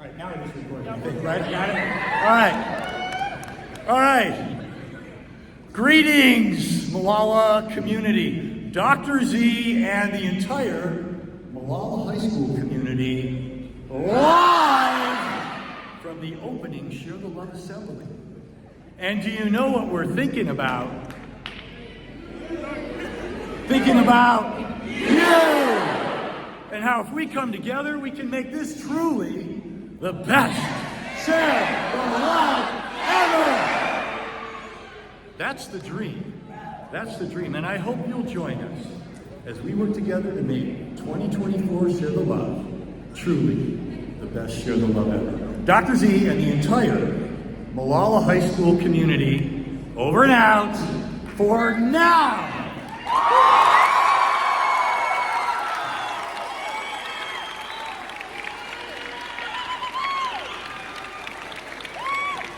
right, now it is recording, I think, right? Got it? All right. Greetings, Molalla community. Dr. Z and the entire Molalla High School community live from the opening Share the Love Assembly. And do you know what we're thinking about? Thinking about you! And how if we come together, we can make this truly the best Share the Love ever! That's the dream. That's the dream. And I hope you'll join us as we work together to make 2024 Share the Love truly the best Share the Love ever. Dr. Z and the entire Molalla High School community, over and out for now.